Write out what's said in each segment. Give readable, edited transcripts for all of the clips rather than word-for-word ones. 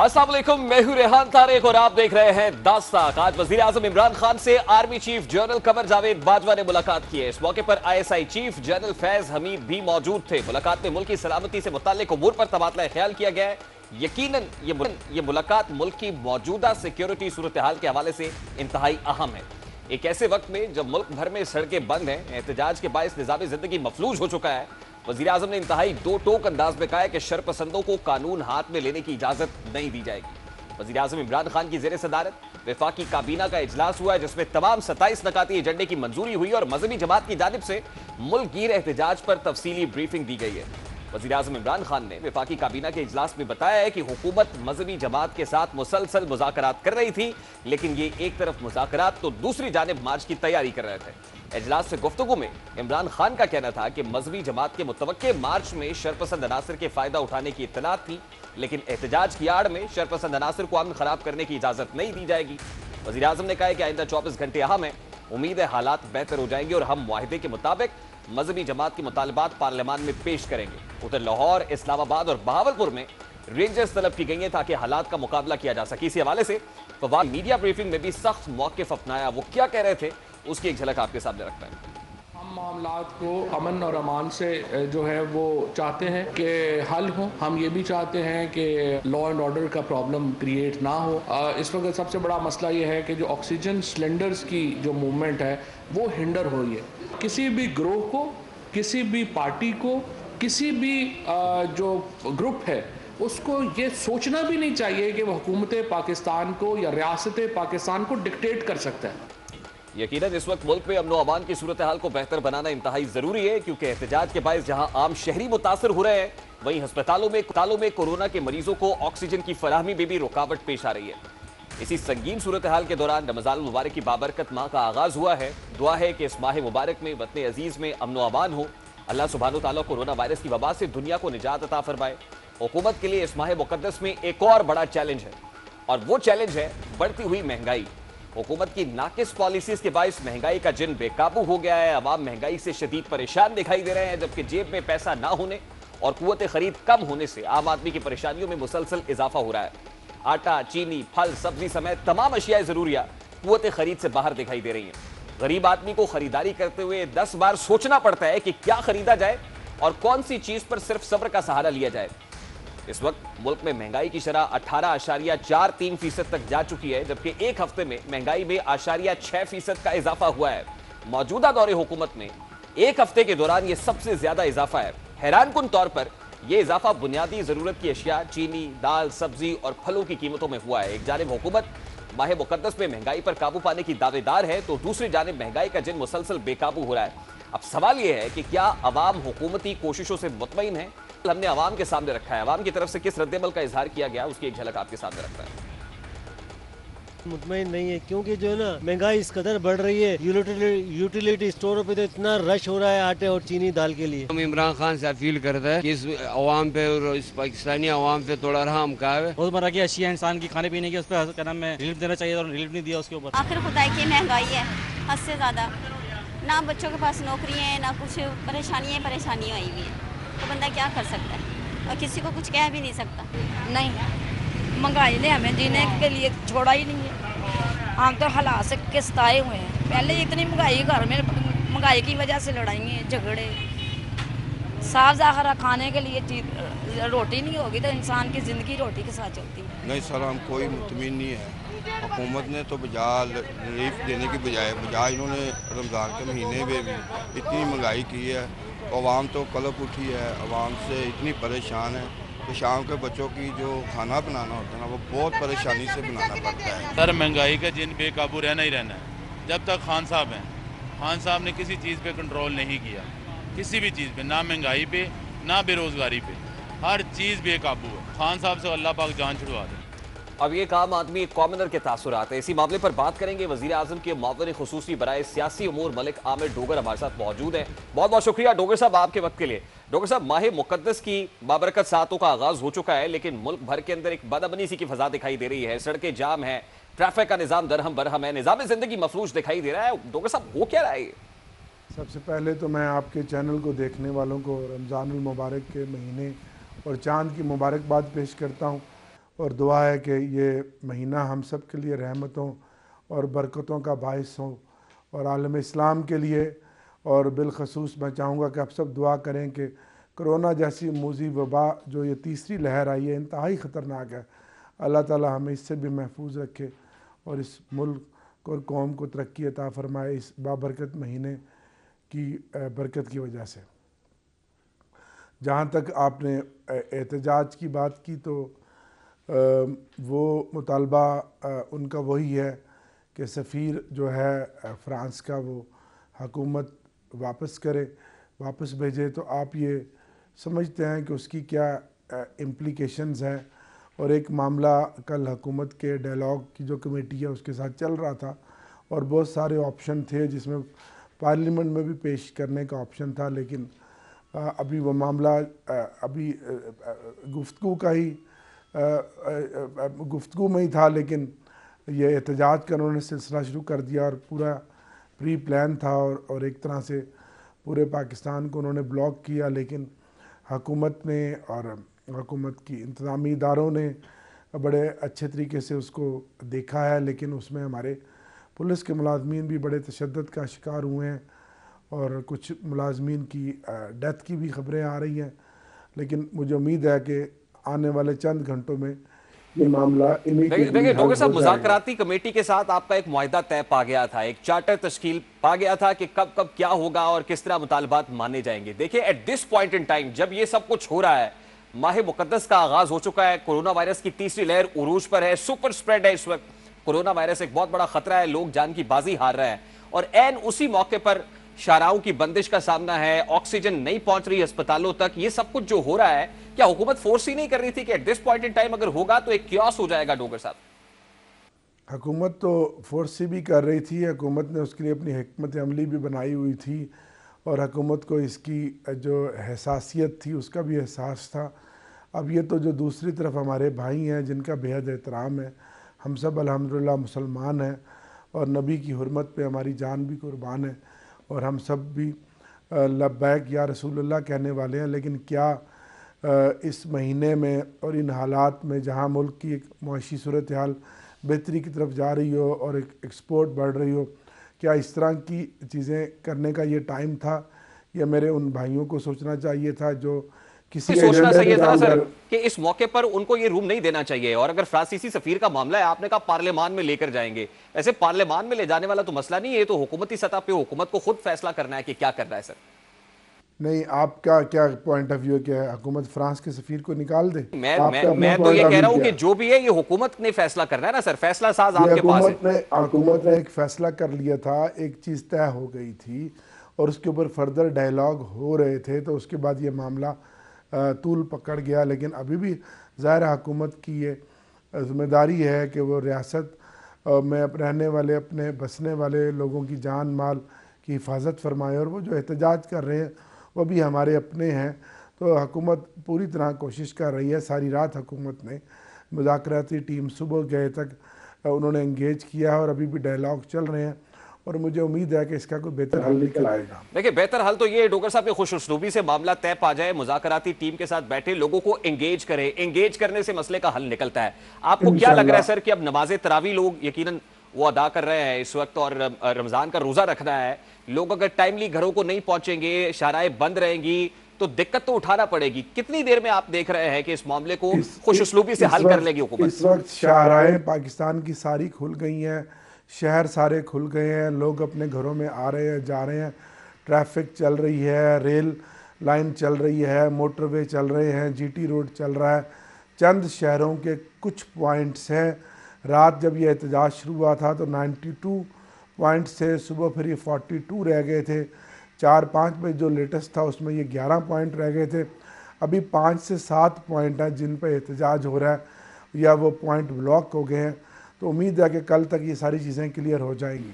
अस्सलाम वालेकुम, मैं हूं रेहान तारिक और आप देख रहे हैं दास्ताक। आज वजीर आजम इमरान खान से army chief general Qamar Javed Bajwa ने मुलाकात की है। इस मौके पर ISI chief general Faiz Hamid भी मौजूद थे। मुलाकात में मुल्क की सलामती से मुताल्लिक उमूर पर तबादला ख्याल किया गया है। यकीनन ये मुलाकात मुल्क की मौजूदा सिक्योरिटी सूरत हाल के हवाले से इंतहाई अहम है। एक ऐसे वक्त में जब मुल्क भर में सड़कें बंद हैं, एहतजाज के बायस निज़ामी जिंदगी मफलूज हो चुका है, वजीर आजम ने इंतहाई दो टोक अंदाज में कहा है कि शरपसंदों को कानून हाथ में लेने की इजाजत नहीं दी जाएगी। वजीर आजम इमरान खान की जेर सदारत वफाकी काबीना का इजलास हुआ है, जिसमें तमाम 27 नकाती एजेंडे की मंजूरी हुई और मजहबी जमात की जानिब से मुल्क गिर एहतजाज पर तफसीली ब्रीफिंग दी गई है। वजीर आजम इमरान खान ने वफाकी काबीना के इजलास में बताया है कि हुकूमत मजहबी जमात के साथ मुसलसल मुज़ाकरात कर रही थी, लेकिन ये एक तरफ मुज़ाकरात तो दूसरी जानिब मार्च की तैयारी कर रहे थे। इजलास से गुफ्तगू में इमरान खान का कहना था कि मजहबी जमात के मुतवक्के मार्च में शरपसंद अनासर के फायदा उठाने की इत्तलात थी, लेकिन एहतजाज की आड़ में शरपसंद अनासर को अमन खराब करने की इजाजत नहीं दी जाएगी। वजीर आजम ने कहा कि आइंदा 24 घंटे अहम है, उम्मीद है हालात बेहतर हो जाएंगे और हम मुआहिदे के मुताबिक मजहबी जमात के मुतालबात पार्लियामान में पेश करेंगे। उधर लाहौर, इस्लामाबाद और बहावलपुर में रेंजर्स तलब की गई हैं ताकि हालात का मुकाबला किया जा सके। इसी हवाले से फवाद मीडिया ब्रीफिंग में भी सख्त मौक़िफ़ अपनाया। वो क्या कह रहे थे उसकी एक झलक आपके सामने रखता है। हम मामलात को अमन और अमान से जो है वो चाहते हैं कि हल हो। हम ये भी चाहते हैं कि लॉ एंड ऑर्डर का प्रॉब्लम क्रिएट ना हो। इस वक्त सबसे बड़ा मसला ये है कि जो ऑक्सीजन सिलेंडर्स की जो मूवमेंट है वो हिंडर हो रही है। किसी भी ग्रोह को, किसी भी पार्टी को, किसी भी जो ग्रुप है उसको ये सोचना भी नहीं चाहिए कि वह हुकूमत पाकिस्तान को या रियासत पाकिस्तान को डिक्टेट कर सकता है। यकीनन इस वक्त मुल्क में अमन व अमान की सूरत हाल को बेहतर बनाना इंतहाई जरूरी है, क्योंकि एहतजाज के बायस जहां आम शहरी मुतासर हो रहे हैं, वहीं अस्पतालों में कोरोना के मरीजों को ऑक्सीजन की फराहमी में भी रुकावट पेश आ रही है। इसी संगीन सूरत हाल के दौरान रमजान मुबारक की बाबरकत माह का आगाज हुआ है। दुआ है कि इस माह मुबारक में वतन अजीज में अमन व अमान हो। अल्लाह सुब्हानो तआला कोरोना वायरस की वबा से दुनिया को निजात अता फरमाए। हुकूमत के लिए इस माह मुकद्दस में एक और बड़ा चैलेंज है, और वो चैलेंज है बढ़ती हुई महंगाई। हुकूमत की नाकिस पॉलिसीज के बायस महंगाई का जिन बेकाबू हो गया है। अवाम महंगाई से शदीद परेशान दिखाई दे रहे हैं, जबकि जेब में पैसा ना होने और कुव्वत खरीद कम होने से आम आदमी की परेशानियों में मुसलसल इजाफा हो रहा है। आटा, चीनी, फल, सब्जी समेत तमाम अशियाए जरूरिया कुव्वत खरीद से बाहर दिखाई दे रही हैं। गरीब आदमी को खरीदारी करते हुए 10 बार सोचना पड़ता है कि क्या खरीदा जाए और कौन सी चीज पर सिर्फ सब्र का सहारा लिया जाए। इस वक्त मुल्क में महंगाई की शरह 18.43% तक जा चुकी है, जबकि एक हफ्ते में महंगाई में 8.6% का इजाफा हुआ है। मौजूदा दौरे हुकूमत में एक हफ्ते के दौरान यह सबसे ज्यादा इजाफा है। हैरानकुन तौर पर यह इजाफा बुनियादी जरूरत की अशिया, चीनी, दाल, सब्जी और फलों की कीमतों में हुआ है। एक जानिब हुकूमत माह मुकद्दस में महंगाई पर काबू पाने की दावेदार है, तो दूसरी जानिब महंगाई का जिन मुसलसल बेकाबू हो रहा है। अब सवाल यह है कि क्या अवाम हुकूमती कोशिशों से मुतमईन है? हमने अवाम के सामने रखा है, अवाम की तरफ से किस रद्देमल का इजहार किया गया उसकी एक झलक आपके सामने रखता है। मुतमईन नहीं है, क्योंकि जो है ना महंगाई इस कदर बढ़ रही है। यूटिलिटी स्टोरों पे तो इतना रश हो रहा है आटे और चीनी दाल के लिए। हम इमरान खान से अपील करते हैं कि इस अवाम पे और इस पाकिस्तानी अवाम पे थोड़ा रहम का है। रोजमर्रा की अशिया इंसान की खाने पीने की उस पर क्या नाम है रिलीफ देना चाहिए, और रिलीफ नहीं दिया उसके ऊपर। आखिर खुदाई की महंगाई है हद से ज़्यादा, ना बच्चों के पास नौकरी है, ना कुछ परेशानी आई हुई है, तो बंदा क्या कर सकता है और किसी को कुछ कह भी नहीं सकता। नहीं, महंगाई ने हमें जीने के लिए छोड़ा ही नहीं है। हम तो हालात से किस्ताए हुए हैं। पहले इतनी महंगाई, घर में महंगाई की वजह से लड़ाइयाँ झगड़े, साफ ज़ाहरा खाने के लिए रोटी नहीं होगी तो इंसान की ज़िंदगी रोटी के साथ चलती है। नहीं सर, हम कोई मुतमिन नहीं है। हुकूमत ने तो रिलीफ देने की बजाय इन्होंने रमज़ान के महीने में भी इतनी महंगाई की है। अवाम तो कलप उठी है, अवाम से इतनी परेशान है कि शाम के बच्चों की जो खाना बनाना होता है ना, वो बहुत परेशानी से बनाना पड़ता है। सर महंगाई का जिन बेकाबू रहना ही रहना है। जब तक खान साहब हैं, खान साहब ने किसी चीज़ पे कंट्रोल नहीं किया, किसी भी चीज़ पे, ना महंगाई पे, ना बेरोज़गारी पे, हर चीज़ बेकाबू है। खान साहब से अल्लाह पाक जान छुड़वा दे। अब एक आम आदमी, एक कॉमनर के तासुरात है, इसी मामले पर बात करेंगे। वजीर आजम के मुआविन खुसूसी बराए सियासी उमूर मलिक आमिर डोगर हमारे साथ मौजूद हैं। बहुत बहुत शुक्रिया डोगर साहब आपके वक्त के लिए। डोगर साहब, माह मुकद्दस की बाबरकत सातों का आगाज हो चुका है, लेकिन मुल्क भर के अंदर एक बदअमनी सी की फजा दिखाई दे रही है। सड़कें जाम है, ट्रैफिक का निजाम दरहम बरहम है, निजाम जिंदगी मफलूज दिखाई दे रहा है। डोगर साहब, हो क्या रहा है? सबसे पहले तो मैं आपके चैनल को देखने वालों को रमज़ानुल मुबारक के महीने और चांद की मुबारकबाद पेश करता हूँ। और दुआ है कि ये महीना हम सब के लिए रहमतों और बरकतों का बायस हो और आलम इस्लाम के लिए। और बिलखसूस मैं चाहूँगा कि आप सब दुआ करें कि कोरोना जैसी मूजी वबा जो ये तीसरी लहर आई है इंतहाई ख़तरनाक है, अल्लाह ताला हमें इससे भी महफूज रखे और इस मुल्क और कौम को तरक्की अता फ़रमाए इस बाबरकत महीने की बरकत की वजह से। जहाँ तक आपने एहतजाज की बात की तो वो मुतालबा उनका वही है कि सफ़ीर जो है फ़्रांस का वो हुकूमत वापस करे, वापस भेजे। तो आप ये समझते हैं कि उसकी क्या इम्प्लिकेशंस हैं। और एक मामला कल हुकूमत के डायलॉग की जो कमेटी है उसके साथ चल रहा था और बहुत सारे ऑप्शन थे जिसमें पार्लियामेंट में भी पेश करने का ऑप्शन था, लेकिन अभी वो मामला अभी गुफ्तगू का ही गुफ्तगू में ही था, लेकिन ये एहतजाज का उन्होंने सिलसिला शुरू कर दिया और पूरा प्री प्लान था और एक तरह से पूरे पाकिस्तान को उन्होंने ब्लॉक किया। लेकिन हुकूमत ने और हुकूमत की इंतज़ामी इदारों ने बड़े अच्छे तरीके से उसको देखा है, लेकिन उसमें हमारे पुलिस के मुलाजमीन भी बड़े तशद्दुद का शिकार हुए हैं और कुछ मुलाजमीन की डेथ की भी खबरें आ रही हैं। लेकिन मुझे उम्मीद है कि आने वाले चंद घंटों में ये मामला देखिए डॉक्टर साहब, मुज़ाकराती कमेटी के साथ आपका एक मुआहदा तय पा गया था, एक चार्टर तश्कील पा गया था कि कब कब क्या होगा और किस तरह मुतालबात माने जाएंगे। देखिए at this point in time जब ये सब कुछ हो रहा है, माह मुकद्दस का आगाज हो चुका है, कोरोना वायरस की तीसरी लहर उरूज पर है, सुपर स्प्रेड है इस वक्त, कोरोना वायरस एक बहुत बड़ा खतरा है, लोग जान की बाजी हार रहे हैं और एन उसी मौके पर शाहराहों की बंदिश का सामना है, ऑक्सीजन नहीं पहुंच रही अस्पतालों तक। ये सब कुछ जो हो रहा है, क्या हुकूमत फोर्स ही नहीं कर रही थी कि at this point in time अगर होगा तो एक क्योस हो जाएगा? डोगर साहब, हुकूमत तो फोर्स ही भी कर रही थी, हुकूमत ने उसके लिए अपनी हिकमत अमली भी बनाई हुई थी और हुकूमत को इसकी जो हसासियत थी उसका भी एहसास था। अब ये तो जो दूसरी तरफ हमारे भाई हैं जिनका बेहद एहतराम है, हम सब अल्हम्दुलिल्लाह मुसलमान हैं और नबी की हुर्मत पे हमारी जान भी कुर्बान है और हम सब भी लब्बैक या रसूलुल्लाह कहने वाले हैं। लेकिन क्या इस महीने में और इन हालात में जहां मुल्क की एक मुआशी सूरत हाल बेहतरी की तरफ जा रही हो और एक एक्सपोर्ट बढ़ रही हो, क्या इस तरह की चीज़ें करने का ये टाइम था या मेरे उन भाइयों को सोचना चाहिए था जो किसी सोचना चाहिए था सर कि इस मौके पर उनको ये रूम नहीं देना चाहिए? और अगर फ्रांसीसी सफीर का मामला है, आपने कहा पार्लियामान में लेकर जाएंगे, ऐसे पार्लियामान में ले जाने वाला तो मसला नहीं है, ये तो हुकूमती सतह पे हुकूमत को खुद फैसला करना है कि क्या करना है। सर नहीं, आपका क्या पॉइंट ऑफ व्यू क्या है? हुकूमत फ्रांस के सफीर को निकाल दे? मैं तो ये कह रहा हूँ कि जो भी है ये हुकूमत ने फैसला करना है ना सर, फैसला साज आपके पास है। हुकूमत ने एक फैसला कर लिया था, एक चीज़ तय हो गई थी और उसके ऊपर फर्दर डायलॉग हो रहे थे, तो उसके बाद ये मामला तूल पकड़ गया। लेकिन अभी भी ज़ाहिर हुकूमत की ये जिम्मेदारी है कि वो रियासत में रहने वाले अपने बसने वाले लोगों की जान माल की हिफाजत फरमाए और वो जो एहतजाज कर रहे हैं वो भी हमारे अपने हैं। तो हुकूमत पूरी तरह कोशिश कर रही है। सारी रात हुकूमत ने मुज़ाकराती टीम सुबह गए तक उन्होंने इंगेज किया है और अभी भी डायलॉग चल रहे हैं और मुझे उम्मीद है कि इसका कोई बेहतर हल निकल आएगा। देखिए बेहतर हल तो ये डोगर साहब के खुशउस्लूबी से मामला तय पा जाए, मुज़ाकराती टीम के साथ बैठे लोगों को एंगेज करे, एंगेज करने से मसले का हल निकलता है। आपको क्या लग रहा है सर कि अब नमाज़े तरावी लोग यकीनन वो अदा कर रहे हैं इस वक्त और रमज़ान का रोज़ा रखना है, लोग अगर टाइमली घरों को नहीं पहुंचेंगे, शाराएं बंद रहेंगी तो दिक्कत तो उठाना पड़ेगी। कितनी देर में आप देख रहे हैं कि इस मामले को खुशउस्लूबी से हल कर लेगी हुकूमत? इस वक्त शाराएं पाकिस्तान की सारी खुल गई हैं, शहर सारे खुल गए हैं, लोग अपने घरों में आ रहे हैं, जा रहे हैं, ट्रैफिक चल रही है, रेल लाइन चल रही है, मोटरवे चल रहे हैं, जीटी रोड चल रहा है। चंद शहरों के कुछ पॉइंट्स हैं, रात जब ये एहतजाज शुरू हुआ था तो 92 पॉइंट्स थे, सुबह फिर ये 42 रह गए थे, 4-5 बजे जो लेटेस्ट था उसमें ये 11 पॉइंट रह गए थे। अभी 5 से 7 पॉइंट हैं जिन पर एहतजाज हो रहा है या वो पॉइंट ब्लॉक हो गए हैं। तो उम्मीद है कि कल तक ये सारी चीज़ें क्लियर हो जाएंगी।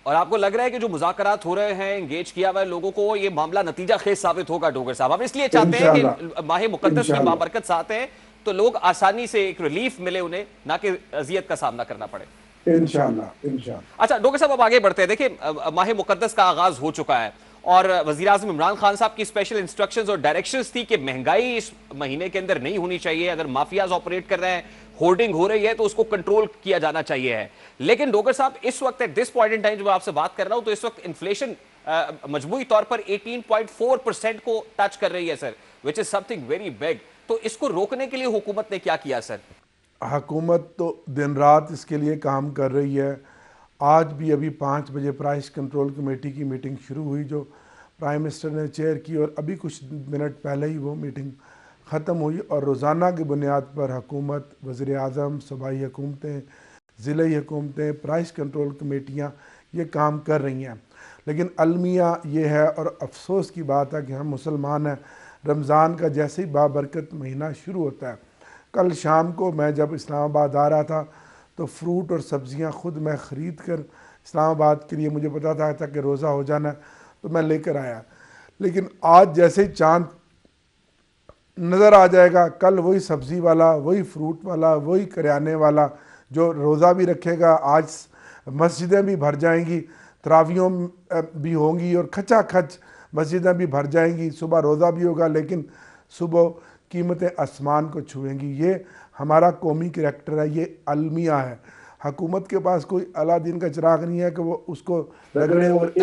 और आपको लग रहा है कि जो मुज़ाकरात हो रहे हैं, एंगेज किया हुआ है लोगों को, ये मामला नतीजा खेज साबित होगा? डोगर साहब, हम इसलिए चाहते हैं कि माह मुकद्दस की बाबरकत साथ हैं तो लोग आसानी से एक रिलीफ मिले उन्हें, ना कि अजियत का सामना करना पड़े। इंशाअल्लाह। अच्छा डोगर साहब, अब आगे बढ़ते हैं। देखिए माह मुकद्दस का आगाज हो चुका है और वज़ीर आज़म इमरान खान साहब की स्पेशल इंस्ट्रक्शंस और डायरेक्शंस थी कि महंगाई इस महीने के अंदर नहीं होनी चाहिए। अगर माफियाज ऑपरेट कर रहे हैं, होर्डिंग हो रही है तो उसको कंट्रोल किया जाना चाहिए है। लेकिन डोगर साहब, इस वक्त at this point in time जो आपसे बात कर रहा हूं, तो इस वक्त इन्फ्लेशन मजमूई तौर पर 18.4% को टच कर रही है sir, which is something very big. तो इसको रोकने के लिए हुकूमत ने क्या किया सर? हुकूमत तो दिन रात इसके लिए काम कर रही है। आज भी अभी 5 बजे प्राइस कंट्रोल कमेटी की मीटिंग शुरू हुई जो प्राइम मिनिस्टर ने चेयर की, और अभी कुछ मिनट पहले ही वो मीटिंग ख़त्म हुई। और रोज़ाना की बुनियाद पर हुकूमत, वज़ीर आज़म, सूबाई हुकूमतें, ज़िले हुकूमतें, प्राइस कंट्रोल कमेटियाँ ये काम कर रही हैं। लेकिन अलमिया ये है और अफसोस की बात है कि हम मुसलमान हैं, रमज़ान का जैसे ही बाबरकत महीना शुरू होता है, कल शाम को मैं जब इस्लामाबाद आ रहा था तो फ्रूट और सब्ज़ियाँ ख़ुद मैं ख़रीद कर इस्लामाबाद के लिए, मुझे पता था कि रोज़ा हो जाना है तो मैं लेकर आया। लेकिन आज जैसे ही चाँद नज़र आ जाएगा, कल वही सब्ज़ी वाला, वही फ्रूट वाला, वही करियाने वाला जो रोज़ा भी रखेगा, आज मस्जिदें भी भर जाएंगी, तरावियों भी होंगी और खचा खच मस्जिदें भी भर जाएंगी, सुबह रोज़ा भी होगा, लेकिन सुबह कीमतें आसमान को छुएंगी। ये हमारा कौमी करैक्टर है, ये अलमिया है। हुकूमत के पास कोई अलादीन का चिराग नहीं है कि वो उसको रगड़े और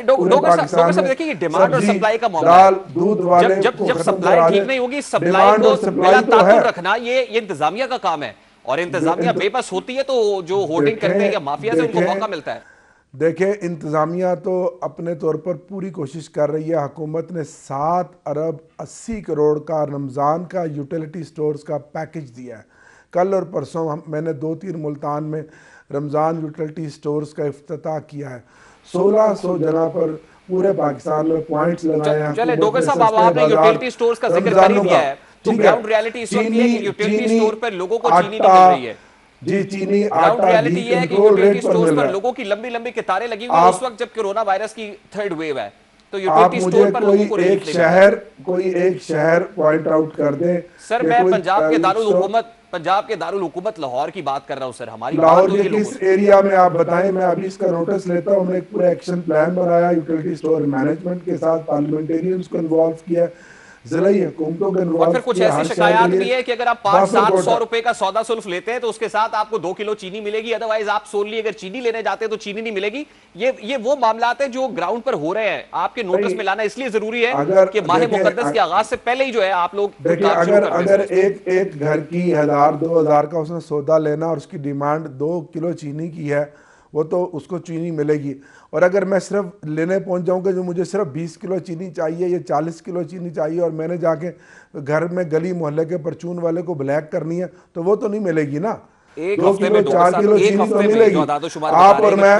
डॉक्टर साहब देखिए, डिमांड और सप्लाई का मामला है। दूध वाले जब सप्लाई ठीक नहीं होगी, सप्लाई को बिला ताकुल रखना ये इंतजामिया का काम है, और इंतजामिया बेबस होती है तो जो होर्डिंग करते हैं या माफिया से उनको मौका मिलता है। देखें, इंतज़ामिया तो अपने तौर पर पूरी कोशिश कर रही है। हुकूमत ने 7 अरब 80 करोड़ का रमज़ान का यूटिलिटी स्टोर्स का पैकेज दिया है। कल और परसों मैंने 2-3 मुल्तान में रमज़ान यूटिलिटी स्टोर्स का इफ्तिताह किया है। 1600 जगह पर पूरे पाकिस्तान में पॉइंट्स लगाए हैं। चले डोगर साहब, आपने यूटिलिटी स्टोर्स का जिक्र कर ही दिया है, तो ग्राउंड रियलिटी इस वक्त ये है कि यूटिलिटी स्टोर पर लोगों को चीनी नहीं मिल रही है। जी, चीनी, ग्राउंड आटा, रियलिटी घी ये है कि कंट्रोल यूटिलिटी रेट पर स्टोर्स मिल रहा पर है। लोगों की लंबी लंबी कतारें लगी हुई है उस वक्त जब कोरोना वायरस की 3rd वेव है, तो आप यूटिलिटी मुझे स्टोर पर लोगों को कोई एक शहर पॉइंट आउट कर दे। सर, मैं पंजाब के दारुल हुकूमत लाहौर की बात कर रहा हूं सर। हमारी लाहौर के किस एरिया में आप बताएं, मैं अभी इसका नोटिस लेता हूं। हमने एक पूरा एक्शन प्लान बनाया, यूटिलिटी स्टोर मैनेजमेंट के साथ पार्लियामेंटेरियंस को इन्वॉल्व किया, ज़िलाई हुकूमतों को इन्वॉल्व और फिर कुछ ऐसी शिकायत भी है कि अगर आप 500-700 रुपए का सौदा सुल्फ लेते हैं तो उसके साथ आपको 2 किलो चीनी मिलेगी, अदरवाइज आप सोनली अगर चीनी लेने जाते हैं तो चीनी नहीं मिलेगी। ये वो मामलात है जो ग्राउंड पर हो रहे हैं। आपके नोटिस में लाना इसलिए जरूरी है कि माह मुकद्दस के आगाज से पहले ही जो है आप लोग देखिए, अगर एक घर की 1000-2000 का उसने सौदा लेना और उसकी डिमांड 2 किलो चीनी की है, वो तो उसको चीनी मिलेगी। और अगर मैं सिर्फ लेने पहुंच जाऊंगा जो मुझे सिर्फ 20 किलो चीनी चाहिए या 40 किलो चीनी चाहिए, और मैंने जाके घर में गली मोहल्ले के परचून वाले को ब्लैक करनी है, तो वो तो नहीं मिलेगी ना। 2 किलो 4 किलो चीनी तो मिलेगी। आप और मैं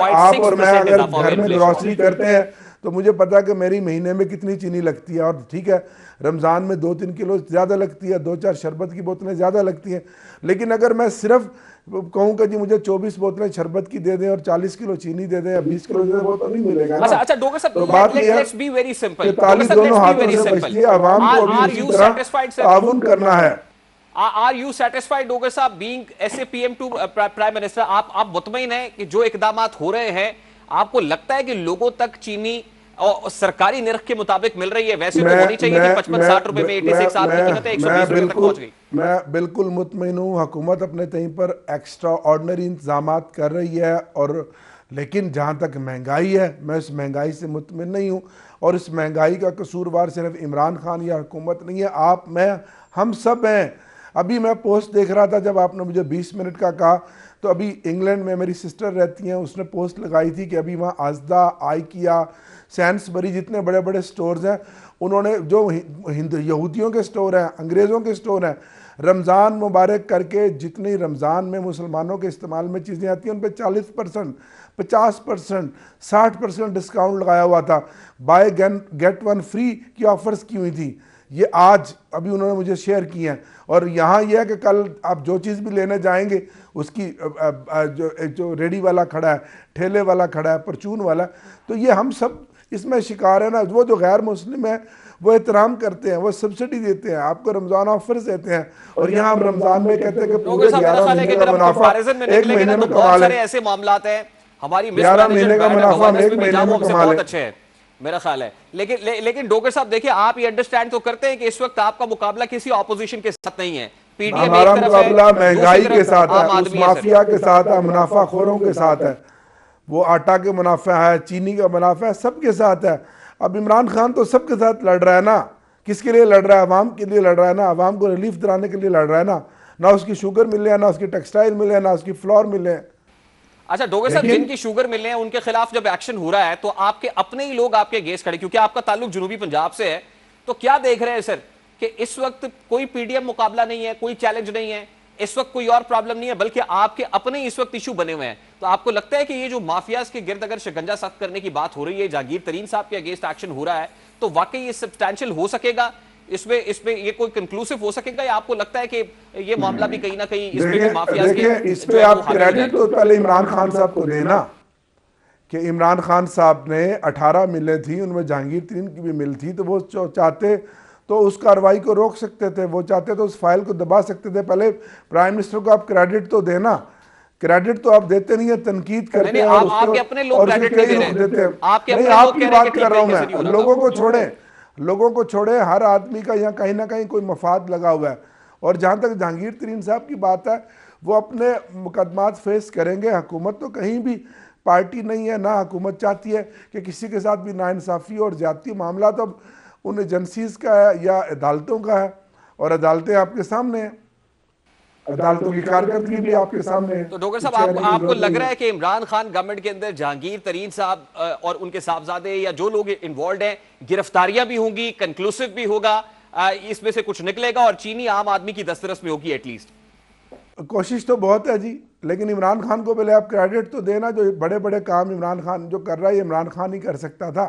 अगर घर में ग्रॉसरी करते हैं तो मुझे पता है कि मेरी महीने में कितनी चीनी लगती है। और ठीक है, रमज़ान में 2-3 किलो ज़्यादा लगती है, 2-4 शरबत की बोतलें ज़्यादा लगती हैं। लेकिन अगर मैं सिर्फ कहूँ कि जी मुझे 24 बोतलें शरबत की दे दें और 40 किलो चीनी दे दें या 20 किलो दे दें, वो तो नहीं मिलेगा ना। अच्छा डोगर साहब, तो बात लेट्स बी वेरी सिंपल। ताली दोनों हाथों से बचती है, आवाम को अभी उसी तरह ताउन करना है। Are you satisfied, डोगर साहब, being SAPM2 प्राइम मिनिस्टर? आप मुतमईन हैं कि जो इकदामात हो रहे हैं, आपको लगता है कि लोगों तक चीनी और सरकारी निर्ख के मुताबिक मिल रही है? वैसे तो होनी चाहिए कि 55-60 रुपए में 86 साल की कीमत है 120 रुपए तक पहुंच गई। मैं बिल्कुल मुतमईन हूँ। हुकूमत अपने तहीं पर एक्स्ट्रा ऑर्डनरी इंतजाम कर रही है, और लेकिन जहाँ तक महंगाई है, मैं उस महंगाई से मुतमईन नहीं हूँ। और इस महंगाई का कसूरवार सिर्फ इमरान खान या हुकूमत नहीं है, आप, मैं, हम सब हैं। अभी मैं पोस्ट देख रहा था, जब आपने मुझे 20 मिनट का कहा, तो अभी इंग्लैंड में मेरी सिस्टर रहती हैं, उसने पोस्ट लगाई थी कि अभी वहाँ आजदा, आइकिया, सैन्सबरी जितने बड़े बड़े स्टोर्स हैं, उन्होंने जो यहूदियों के स्टोर हैं, अंग्रेज़ों के स्टोर हैं, रमज़ान मुबारक करके जितनी रमज़ान में मुसलमानों के इस्तेमाल में चीज़ें आती हैं उन पर 40%, 50%, 60% डिस्काउंट लगाया हुआ था। बाय गेट वन फ्री की ऑफर्स की हुई थी। ये आज अभी उन्होंने मुझे शेयर की हैं। और यहाँ यह है कि कल आप जो चीज़ भी लेने जाएंगे, उसकी जो रेडी वाला खड़ा है, ठेले वाला खड़ा है, परचून वाला, तो ये हम सब इसमें शिकार है ना। वो जो गैर मुस्लिम है वो एहतराम करते हैं, वो सब्सिडी देते हैं, आपको रमज़ान ऑफर्स देते हैं, और यहाँ हम रमज़ान में कहते हैं कि पूरे 11 महीने का मुनाफा 1 महीने में कमा लें। ऐसे मामलात हैं, हमारी 11 महीने का मुनाफा 1 महीने में कमा लें, अच्छे है मेरा ख्याल है। लेकिन डोगर साहब देखिए, आप ये अंडरस्टैंड तो करते हैं कि इस वक्त आपका मुकाबला किसी ऑपोजिशन के साथ नहीं है, पीडीएम हमारा एक तरफ है, मुकाबला महंगाई दूसरी के तरफ साथ आम है, उस आदमी है सर। माफिया के साथ है, मुनाफाखोरों के साथ है, वो आटा के मुनाफा है, चीनी का मुनाफा है, सबके साथ है। अब इमरान खान तो सबके साथ लड़ रहा है ना, किसके लिए लड़ रहा है? अवाम के लिए लड़ रहा है ना, अवाम को रिलीफ दिलाने के लिए लड़ रहा है ना उसकी शुगर मिले, ना उसकी टेक्सटाइल मिले, ना उसकी फ्लोर मिले। अच्छा डोगर साहब, जिनकी शुगर मिल रहे हैं उनके खिलाफ जब एक्शन हो रहा है तो आपके अपने ही लोग आपके अगेंस्ट खड़े, क्योंकि आपका ताल्लुक जनूबी पंजाब से है, तो क्या देख रहे हैं सर कि इस वक्त कोई पीडीएम मुकाबला नहीं है, कोई चैलेंज नहीं है, इस वक्त कोई और प्रॉब्लम नहीं है, बल्कि आपके अपने इस वक्त इशू बने हुए हैं? तो आपको लगता है कि ये जो माफियाज के गिर्द अगर शिकंजा सख्त करने की बात हो रही है, जहांगीर तरीन साहब के अगेंस्ट एक्शन हो रहा है, तो वाकई ये सब्सटैंशियल हो सकेगा? इसमें ये कोई कंक्लूसिव हो सकेगा, या आपको लगता है कि ये मामला भी कहीं ना कहीं इसमें माफियाज देखिए, इस पे आप क्रेडिट तो पहले इमरान खान साहब को देना कि इमरान खान साहब ने 18 मिलें थी, उनमें जहांगीर तरीन की भी मिल थी, तो वो चाहते तो उस कार्रवाई को रोक सकते थे, वो चाहते तो उस फाइल को दबा सकते थे। पहले प्राइम मिनिस्टर को आप क्रेडिट तो देना, क्रेडिट तो आप देते नहीं है, तनकीद करते हैं। आपके अपने लोग क्रेडिट नहीं दे रहे हैं, आपकी बात कर रहा हूं मैं। लोगों को छोड़े, हर आदमी का यहाँ कहीं ना कहीं कोई मफाद लगा हुआ है। और जहाँ तक जहांगीर तरीन साहब की बात है, वो अपने मुकदमात फेस करेंगे। हुकूमत तो कहीं भी पार्टी नहीं है, ना हुकूमत चाहती है कि किसी के साथ भी नाइंसाफ़ी और ज्यादती। मामला तो अब उन एजेंसीज का है या अदालतों का है, और अदालतें आपके सामने हैं, अदालतों की कारकर्दगी भी आपके सामने है। तो डोगर साहब, आपको लग रहा है कि इमरान खान गवर्नमेंट के अंदर जहांगीर तरीन साहब और उनके साहबजादे या जो लोग इन्वॉल्व हैं, गिरफ्तारियां भी होंगी, कंक्लूसिव भी होगा, इसमें से कुछ निकलेगा और चीनी आम आदमी की दस्तरस में होगी एटलीस्ट? कोशिश तो बहुत है जी, लेकिन इमरान खान को पहले आप क्रेडिट तो देना। जो बड़े बड़े काम इमरान खान जो कर रहा है, इमरान खान ही कर सकता था।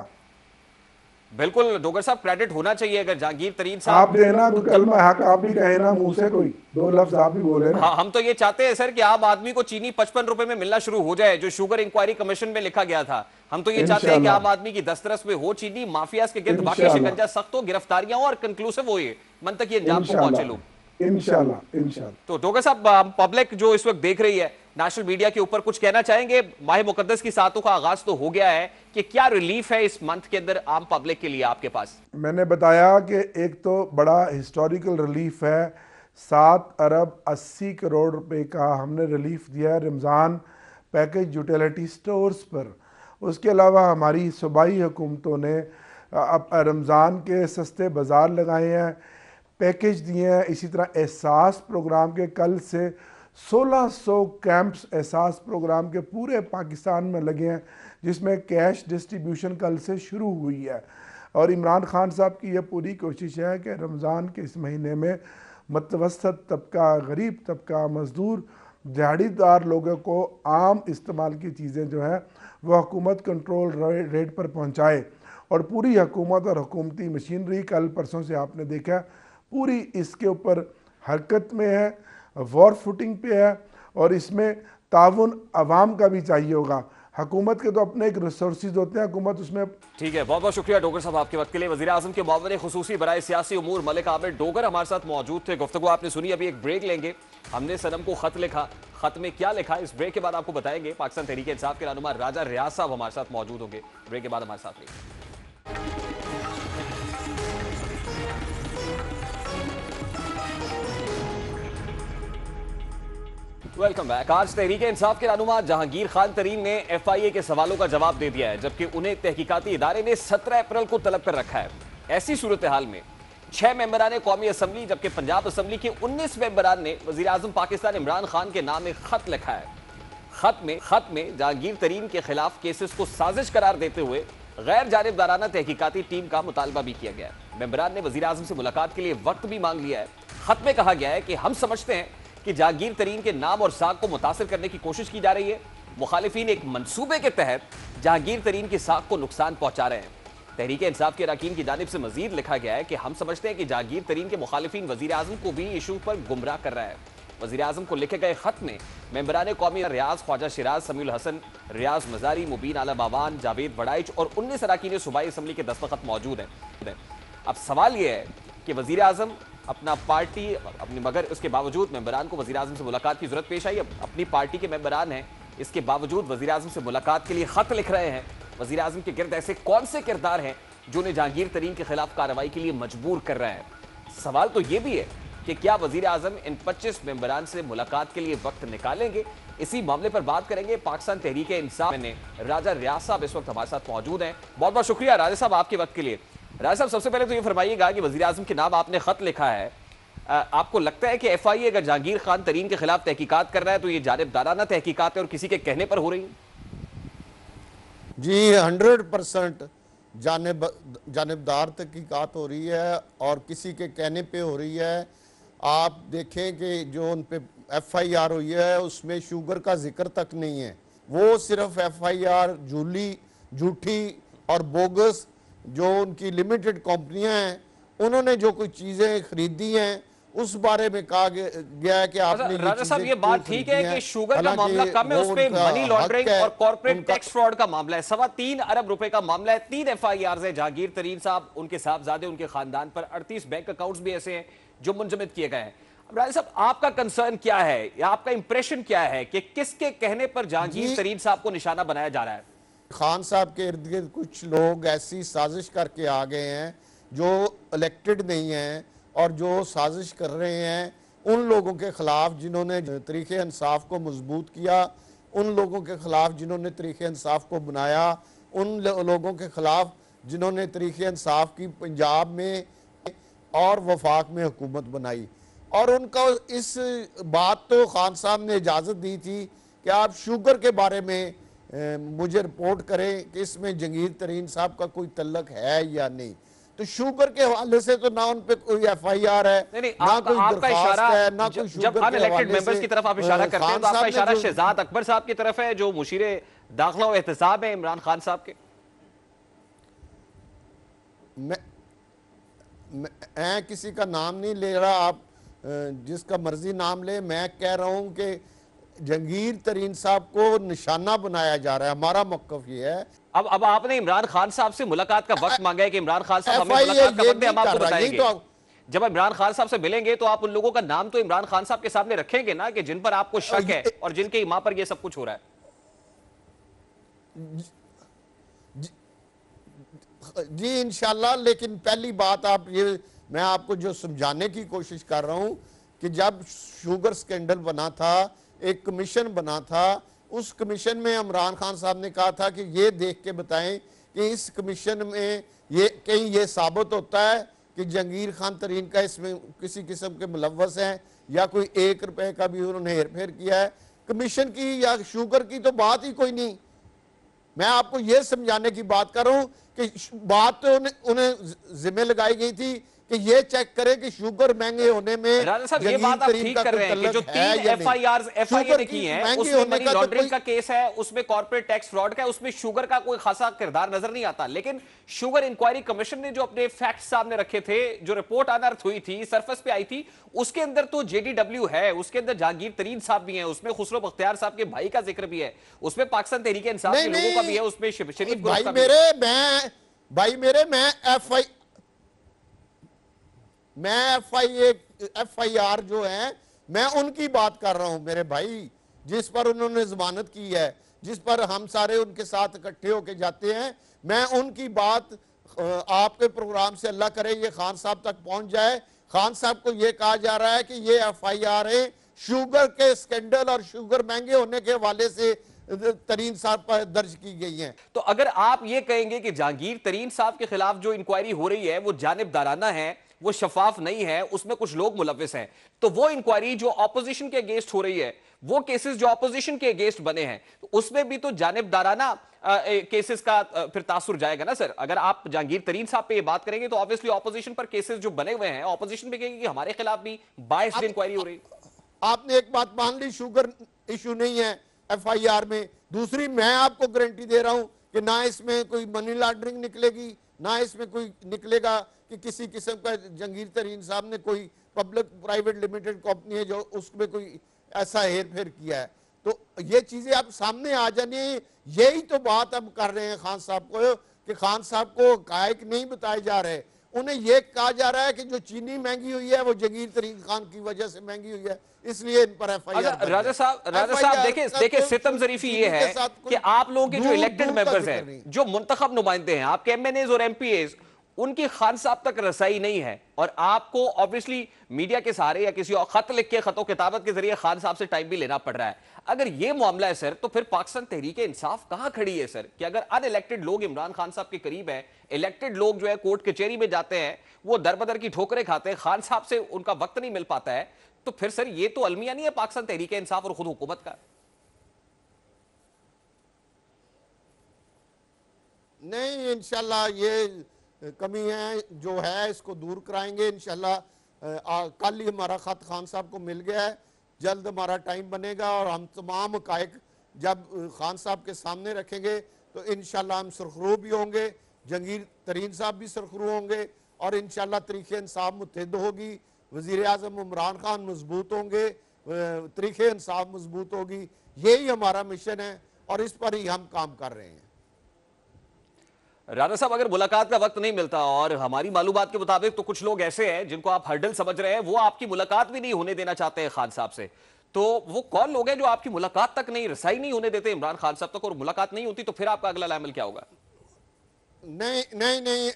बिल्कुल डोगर साहब, क्रेडिट होना चाहिए। अगर जहांगीर तरीन साहब आप देना तो कलमा हक आप भी कहे ना, मुंह से कोई दो लफ्ज आप भी बोले ना। हाँ, हम तो ये चाहते हैं सर कि आम आदमी को चीनी 55 रुपए में मिलना शुरू हो जाए, जो शुगर इंक्वायरी कमीशन में लिखा गया था। हम तो ये चाहते हैं कि आम आदमी की दस्तरस में हो चीनी, माफियाज के गिर्द वाकई शिकंजा सख्त हो, गिरफ्तारियां और कंक्लूसिव हो, ये मन तक ये अंजाम को पहुंचे लोग, इंशाल्लाह। तो डोगर साहब, पब्लिक जो इस वक्त देख रही है नेशनल मीडिया के ऊपर, कुछ कहना चाहेंगे? माह मुकद्दस की सातों का आगाज तो हो गया है, कि क्या रिलीफ है इस मंथ के अंदर आम पब्लिक के लिए आपके पास? मैंने बताया कि एक तो बड़ा हिस्टोरिकल रिलीफ है, 7 अरब 80 करोड़ रुपए का हमने रिलीफ दिया है रमज़ान पैकेज यूटिलिटी स्टोर्स पर। उसके अलावा हमारी सूबाई हुकूमतों ने अब रमज़ान के सस्ते बाज़ार लगाए हैं, पैकेज दिए हैं। इसी तरह एहसास प्रोग्राम के कल से 1600 कैंप्स एहसास प्रोग्राम के पूरे पाकिस्तान में लगे हैं, जिसमें कैश डिस्ट्रीब्यूशन कल से शुरू हुई है। और इमरान खान साहब की यह पूरी कोशिश है कि रमज़ान के इस महीने में मतवसत तबका, गरीब तबका, मज़दूर, दिहाड़ीदार लोगों को आम इस्तेमाल की चीज़ें जो हैं वह हुकूमत कंट्रोल रेट पर पहुँचाए। और पूरी हुकूमत और हुकूमती मशीनरी कल परसों से आपने देखा पूरी इसके ऊपर हरकत में है, वॉर फुटिंग पे है। और इसमें ताउन अवाम का भी चाहिए होगा। हुकूमत के तो अपने एक रिसोर्सेज होते हैं, हुकूमत उसमें। ठीक है, बहुत बहुत शुक्रिया डोगर साहब आपके वक्त के लिए। वज़ीर आज़म के मुआविन खुसूसी बराए सियासी उमूर मलिक आबिद डोगर हमारे साथ मौजूद थे। गुफ्तगू आपने सुनी। अभी एक ब्रेक लेंगे। हमने सनम को खत लिखा, खत में क्या लिखा इस ब्रेक के बाद आपको बताएंगे। पाकिस्तान तहरीक इंसाफ के रहनुमा राजा रियाज साहब हमारे साथ मौजूद होंगे। ब्रेक के बाद हमारे साथ रहिए। Welcome back. आज तहरीक इंसाफ के रहनुमा जहांगीर खान तरीन ने FIA के सवालों का जवाब दे दिया है, जबकि उन्हें तहकीकाती इदारे ने 17 अप्रैल को तलब कर रखा है। ऐसी सूरत हाल में 6 मेंबरान कौमी असम्बली जबकि पंजाब असम्बली के 19 मेंबरान ने वज़ीर आज़म पाकिस्तान इमरान खान के नाम एक खत लिखा है। खत में जहांगीर तरीन के खिलाफ केसेस को साजिश करार देते हुए गैर जानिबदाराना तहकीकाती टीम का मुतालबा भी किया गया है। मेंबरान ने वज़ीर आज़म से मुलाकात के लिए वक्त भी मांग लिया है। खत में कहा गया है कि हम समझते हैं कि जहांगीर तरीन के नाम और साख को मुतासिर करने की कोशिश की जा रही है। मुखालिफिन एक मंसूबे के तहत जहांगीर तरीन की साख को नुकसान पहुंचा रहे हैं। तहरीक इंसाफ के अरकान की जानिब से मजीद लिखा गया है कि हम समझते हैं कि जहांगीर तरीन के मुखालिफिन वज़ीर आज़म को भी इशू पर गुमराह कर रहा है। वज़ीर आज़म को लिखे गए खत में मेंबरान कौमी रियाज ख्वाजा शिराज, समीउल हसन, रियाज मजारी, मुबीन आला बावान, जावेद बड़ाइच और 19 अरकान सूबाई असम्बली के दस्तखत मौजूद हैं। अब सवाल यह है कि वज़ीर आज़म अपना पार्टी अपनी, मगर उसके बावजूद मेंबरान को वज़ीर आज़म से मुलाकात की जरूरत पेश आई। अपनी पार्टी के मेंबरान हैं, इसके बावजूद वज़ीर आज़म से मुलाकात के लिए खत लिख रहे हैं। वज़ीर आज़म के गिर्द ऐसे कौन से किरदार हैं जो उन्हें जहांगीर तरीन के खिलाफ कार्रवाई के लिए मजबूर कर रहे हैं? सवाल तो यह भी है कि क्या वजीर आजम इन 25 मेंबरान से मुलाकात के लिए वक्त निकालेंगे। इसी मामले पर बात करेंगे। पाकिस्तान तहरीक इंसाफ ने राजा रियाज साहब इस वक्त हमारे साथ मौजूद हैं। बहुत बहुत शुक्रिया राजा साहब आपके वक्त के लिए। राजा साहब, सबसे पहले तो ये फरमाइएगा कि वजीर आजम के नाम आपने खत लिखा है, आपको लगता है कि FIA अगर जहांगीर खान तरीन के खिलाफ तहकीकात कर रहा है तो ये जानिबदाराना तहकीकात है और किसी के कहने पर हो रही है? जी 100% जानिबदार तहकीकात हो रही है और किसी के कहने पे हो रही है। आप देखें कि जो उन पे FIR हुई है उसमें शुगर का जिक्र तक नहीं है। वो सिर्फ FIR झूठी और बोगस जो उनकी लिमिटेड कंपनियां हैं उन्होंने जो कोई चीज़ें खरीदी हैं उस बारे में कहा गया है कि आपने राजा साहब ये बात ठीक है कि शुगर का मामला कम है, उस पे मनी लॉन्ड्रिंग और कॉर्पोरेट टैक्स फ्रॉड का मामला है। 3.25 अरब रुपए का मामला है। 3 FIRs है जहांगीर तरीन साहब, उनके साहबजादे, उनके खानदान पर 38 बैंक अकाउंट्स भी ऐसे हैं जो मुंजमद किए गए हैं। अब राजा साहब आपका कंसर्न क्या है या आपका इंप्रेशन क्या है कि किसके कहने पर जहांगीर तरीन साहब को निशाना बनाया जा रहा है? खान साहब के इर्द गिर्द कुछ लोग ऐसी साजिश करके आ गए हैं जो इलेक्टेड नहीं हैं और जो साजिश कर रहे हैं उन लोगों के खिलाफ जिन्होंने तरीक़े इंसाफ को मजबूत किया, उन लोगों के खिलाफ जिन्होंने तरीक़े इंसाफ को बनाया, उन लोगों के खिलाफ जिन्होंने तरीक़े इंसाफ की पंजाब में और वफाक में हुकूमत बनाई। और उनका इस बात तो खान साहब ने इजाज़त दी थी कि आप शुगर के बारे में मुझे रिपोर्ट करें कि इसमें जहांगीर तरीन साहब का कोई तल्लक है या नहीं। तो शुगर के हवाले से तो ना उन पे कोई FIR है, ना कोई दरख्वास्त है, ना कोई शुगर जब अनइलेक्टेड मेंबर्स की तरफ आप इशारा करते हैं तो आपका इशारा शहजाद अकबर साहब की तरफ है जो मुशीरे दाखिला और एहतसाब है इमरान खान साहब के। मैं किसी का नाम नहीं ले रहा, आप जिसका मर्जी नाम ले। मैं कह रहा हूं कि जहांगीर तरीन साहब को निशाना बनाया जा रहा है। हमारा मौक़िफ़ ये है। अब आपने इमरान खान साहब से मुलाकात का वक्त मांगा है कि इमरान खान साहब हमें मुलाकात का वक्त हम आपको बताएंगे। जब इमरान खान साहब से मिलेंगे तो आप उन लोगों का नाम तो इमरान खान साहब के सामने रखेंगे ना कि जिन पर आपको शक है और जिनके इमाम पर ये सब कुछ हो रहा है। जी इंशाल्लाह। लेकिन पहली बात आप ये मैं आपको जो समझाने की कोशिश कर रहा हूं कि जब शुगर स्कैंडल बना था, एक कमीशन बना था, उस कमीशन में इमरान खान साहब ने कहा था कि ये देख के बताएं कि इस कमीशन में ये कहीं ये साबित होता है कि जहांगीर खान तरीन का इसमें किसी किस्म के मुलव्वस हैं या कोई 1 रुपए का भी उन्होंने हेरफेर किया है। कमीशन की या शुगर की तो बात ही कोई नहीं। मैं आपको ये समझाने की बात कर रहा हूं कि बात तो उन्हें जिम्मे लगाई गई थी कि ये चेक करें कि शुगर महंगे होने में राजा साहब ये बात आप ठीक कर रहे हैं कि जो 3 FIRs FIA ने की हैं उसमें मनी लॉन्ड्रिंग का केस है, उसमें कॉर्पोरेट टैक्स फ्रॉड का है, उसमें शुगर का कोई खासा किरदार नजर नहीं आता। लेकिन शुगर इंक्वायरी कमीशन ने जो अपने फैक्ट सामने रखे थे, जो रिपोर्ट अनर्थ हुई थी, सरफेस पे आई थी, उसके अंदर तो JDW है, उसके अंदर जहांगीर तरीन साहब भी हैं, उसमें खुसरो बख्तियार साहब के भाई का जिक्र भी है, उसमें पाकिस्तान तहरीक इंसाफ के लोगों का भी है, उसमें शरीफ भाई मेरे मैं FIR जो है मैं उनकी बात कर रहा हूं मेरे भाई, जिस पर उन्होंने जमानत की है, जिस पर हम सारे उनके साथ इकट्ठे होके जाते हैं। मैं उनकी बात आपके प्रोग्राम से अल्लाह करे ये खान साहब तक पहुंच जाए। खान साहब को ये कहा जा रहा है कि ये FIR है शुगर के स्कैंडल और शुगर महंगे होने के हवाले से तरीन साहब पर दर्ज की गई हैं। तो अगर आप ये कहेंगे कि जहांगीर तरीन साहब के खिलाफ जो इंक्वायरी हो रही है वो जानिबदाराना है, वो शफाफ नहीं है, उसमें कुछ लोग मुलव्विस हैं, तो वो इंक्वायरी जो ऑपोजिशन के अगेंस्ट हो रही है, वो केसेस जो ऑपोजिशन के अगेंस्ट बने हैं, तो उसमें भी तो जानिबदाराना केसेस का फिर तासुर जाएगा ना सर। अगर आप जहांगीर तरीन साहब पे ये बात करेंगे तो ऑब्वियसली ऑपोजिशन पर केसेस जो बने हुए हैं, ऑपोजिशन भी कहेगी कि हमारे खिलाफ भी बायस्ड इंक्वायरी हो रही। आपने एक बात मान ली, शुगर इशू नहीं है FIR में। दूसरी, मैं आपको गारंटी दे रहा हूं कि ना इसमें कोई मनी लॉन्ड्रिंग निकलेगी, ना इसमें कोई निकलेगा कि किसी किस्म का जहांगीर तरीन साहब ने कोई पब्लिक प्राइवेट लिमिटेड कंपनी है जो उसमें कोई ऐसा हेर फेर किया है। तो ये चीजें आप सामने आ जानी है। यही तो बात हम कर रहे हैं खान साहब को कि खान साहब को हकायक नहीं बताए जा रहे। उन्हें यह कहा जा रहा है कि जो चीनी महंगी हुई है वो जहांगीर तरीन खान की वजह से महंगी हुई है, इसलिए इन पर FIR। राजा साहब देखिए सितम जरीफी ये है कि आप लोगों के जो इलेक्टेड मेंबर्स हैं, जो मुंतखब नुमाइंदे हैं, आपके MNAs और MPAs, उनकी खान साहब तक रसाई नहीं है और आपको ऑब्वियसली मीडिया के सहारे या किसी और खत लिख के खतों किताबत के जरिए खान साहब से टाइम भी लेना पड़ रहा है। अगर ये मामला है सर, तो फिर पाकिस्तान तहरीक इंसाफ कहां खड़ी है सर? कि अगर अनइलेक्टेड लोग इमरान खान साहब के करीब है, इलेक्टेड लोग जो है कोर्ट कचहरी में जाते हैं, वो दरबदर की ठोकरें खाते हैं, खान साहब से उनका वक्त नहीं मिल पाता है, तो फिर सर ये तो अलमिया नहीं है पाकिस्तान तहरीक इंसाफ और खुद हुकूमत का? नहीं, इंशाल्लाह ये कमी है जो है इसको दूर कराएंगे इंशाल्लाह। कल ही हमारा ख़त खान साहब को मिल गया है, जल्द हमारा टाइम बनेगा और हम तमाम हक़ाइक़ जब खान साहब के सामने रखेंगे तो इंशाल्लाह हम सुरखरू भी होंगे, जहांगीर तरीन साहब भी सुरखरू होंगे और इंशाल्लाह तरीक़े इंसाफ मुत्तहिद होगी, वज़ीर आज़म इमरान खान मजबूत होंगे, तरीक़े इंसाफ मजबूत होगी। यही हमारा मिशन है और इस पर ही हम काम कर रहे हैं। राणा साहब, अगर मुलाकात का वक्त नहीं मिलता और हमारी मालूमात के मुताबिक तो कुछ लोग ऐसे हैं जिनको आप हर्डल समझ रहे हैं, वो आपकी मुलाकात भी नहीं होने देना चाहते हैं खान साहब से, तो वो कौन लोग हैं जो आपकी मुलाकात तक नहीं, रसाई नहीं होने देते इमरान खान साहब तक, और मुलाकात नहीं होती तो फिर आपका अगला अमल क्या होगा? नहीं नहीं नहीं,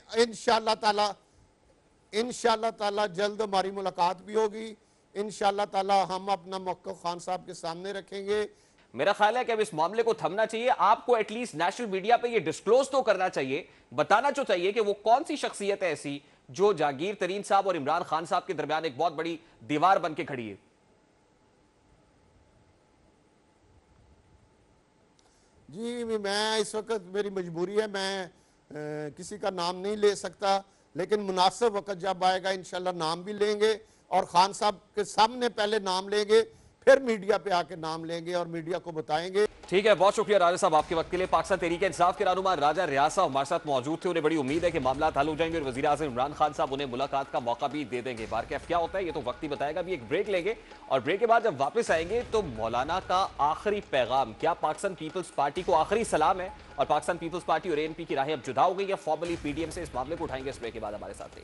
इंशाल्लाह ताला जल्द हमारी मुलाकात भी होगी। इंशाल्लाह ताला हम अपना मौक़िफ़ खान साहब के सामने रखेंगे। मेरा ख्याल है कि अब इस मामले को थमना चाहिए, आपको एटलीस्ट नेशनल मीडिया पे ये डिस्क्लोज तो करना चाहिए, बताना तो चाहिए कि वो कौन सी शख्सियत है ऐसी जो जहांगीर तरीन साहब और इमरान खान साहब के दरमियान एक बहुत बड़ी दीवार बन के खड़ी है। जी, मैं इस वक्त मेरी मजबूरी है, मैं किसी का नाम नहीं ले सकता, लेकिन मुनासिब वक्त जब आएगा इंशाल्लाह नाम भी लेंगे और खान साहब के सामने पहले नाम लेंगे, फिर मीडिया पे आके नाम लेंगे और मीडिया को बताएंगे। ठीक है, बहुत शुक्रिया राजा साहब आपके वक्त के लिए। पाकिस्तान तहरीक इंसाफ के रहनुमा राजा रियाज साहब हमारे साथ मौजूद थे। उन्हें बड़ी उम्मीद है कि मामला हल हो जाएंगे और वज़ीर आज़म इमरान खान साहब उन्हें मुलाकात का मौका भी दे देंगे। बार कैफ क्या होता है ये तो वक्त ही बताएगा। अभी एक ब्रेक लेंगे और ब्रेक के बाद जब वापस आएंगे तो मौलाना का आखिरी पैगाम, क्या पाकिस्तान पीपल्स पार्टी को आखिरी सलाम है और पाकिस्तान पीपल्स पार्टी और ANP की राहें अब जुदा हो गई है फॉर्मली PDM से, इस मामले को उठाएंगे इस ब्रेक के बाद। हमारे साथ